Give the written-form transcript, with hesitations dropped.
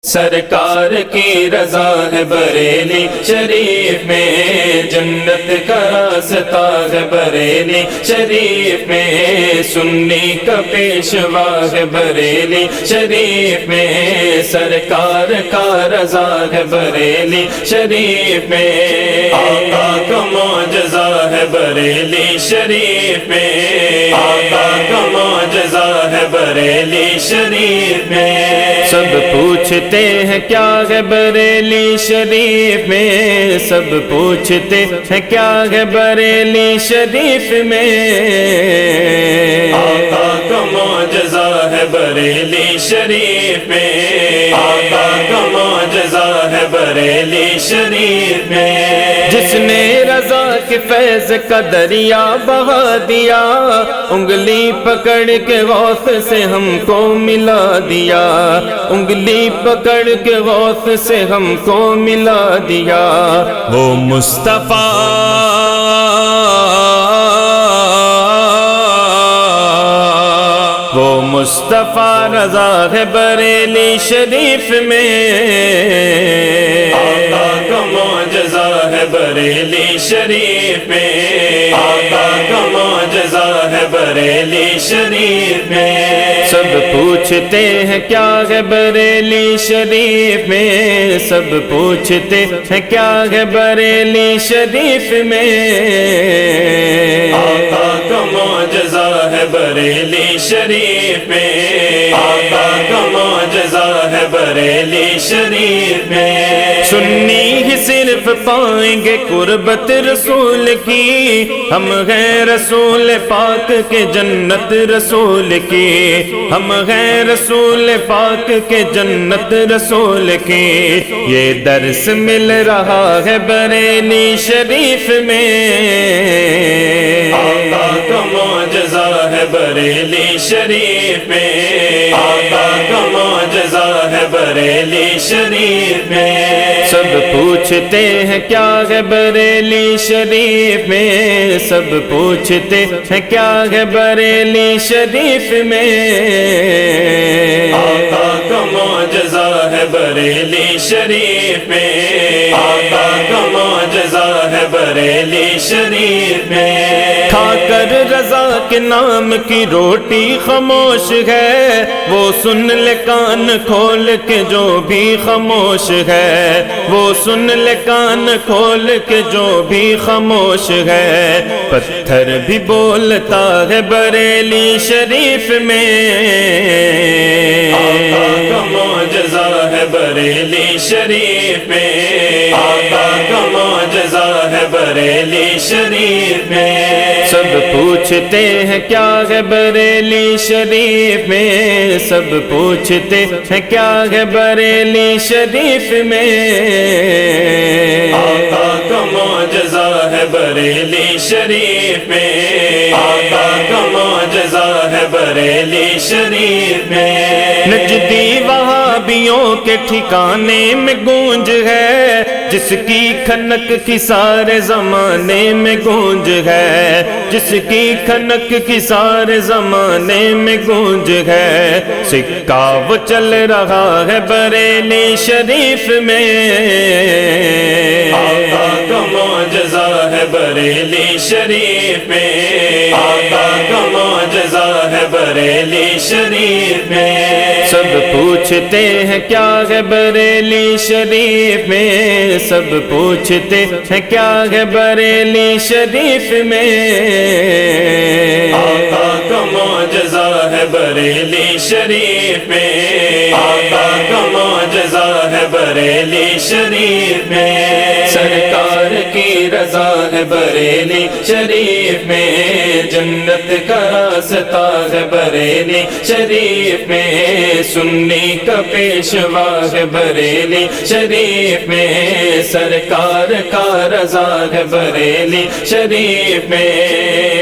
سرکار کی رضا ہے بریلی شریف میں، جنت کا راستہ ہے بریلی شریف میں، سنی کا پیشوا ہے بریلی شریف میں، سرکار کا رضا ہے بریلی شریف میں، آقا کا معجزہ ہے بریلی شریف میں، آقا کا معجزہ ہے بریلی شریف میں، سب پوچھتے ہیں کیا ہے بریلی شریف میں، سب پوچھتے ہیں کیا ہے بریلی شریف میں، آقا کا معجزہ ہے بریلی شریف میں، آقا کا معجزہ ہے بریلی شریف میں، جس نے رضا کے فیض کا دریا بہا دیا، انگلی پکڑ کے غوث سے ہم کو ملا دیا، انگلی پکڑ کے غوث سے ہم کو ملا دیا، وہ مصطفیٰ وہ مصطفیٰ رضا ہے بریلی شریف میں، آقا کا معجزہ ہے بریلی شریف میں، آقا کا معجزہ ہے بریلی شریف میں، سب پوچھتے ہیں کیا ہے بریلی شریف میں، سب پوچھتے ہیں کیا ہے بریلی شریف میں، آقا کا معجزہ ہے بریلی شریف میں، آقا کا معجزہ ہے بریلی شریف میں، سنی ہی صرف پائیں گے قربت رسول کی، ہم ہیں رسول پاک کے جنت رسول کی، ہم ہیں رسول پاک کے جنت رسول کی، یہ درس مل رہا ہے بریلی شریف میں، آقا کا معجزہ ہے بریلی شریف میں، آقا کا معجزہ ہے بریلی شریف میں، سب پوچھتے ہیں کیا ہے بریلی شریف میں، سب پوچھتے ہیں کیا ہے بریلی شریف میں، آقا کا معجزہ ہے بریلی شریف میں، آقا کا معجزہ ہے بریلی شریف میں، کھا کر رضا کے نام کی روٹی خاموش ہے، وہ سن لے کان کھول کے جو بھی خاموش ہے، وہ سن لے کان کھول کے جو بھی خاموش ہے، پتھر بھی بولتا ہے بریلی شریف میں، آقا کا معجزہ ہے بریلی شریف میں، آقا کا معجزہ ہے بریلی شریف میں، سب پوچھتے ہیں کیا ہے بریلی شریف میں، سب پوچھتے ہیں کیا ہے بریلی شریف میں، آقا کا معجزہ ہے بریلی شریف میں، آقا کا معجزہ ہے بریلی شریف میں، نجدی وہابیوں کے ٹھکانے میں گونج ہے، جس کی کھنک کی سارے زمانے میں گونج ہے، جس کی کھنک کی سارے زمانے میں گونج ہے، سکہ وہ چل رہا ہے بریلی شریف میں، آقا کا معجزہ ہے بریلی شریف میں، آقا کا معجزہ ہے بریلی شریف میں، سب پوچھتے ہیں کیا ہے بریلی شریف میں، سب پوچھتے ہیں کیا ہے بریلی شریف میں، آقا کا معجزہ ہے بریلی شریف میں، آقا کا معجزہ ہے بریلی شریف میں، سرکار کی رضا ہے بریلی شریف میں، جنت کا راستہ ہے بریلی شریف میں، سنی کا پیشوا ہے بریلی شریف میں، سرکار کا رضا ہے بریلی شریف میں،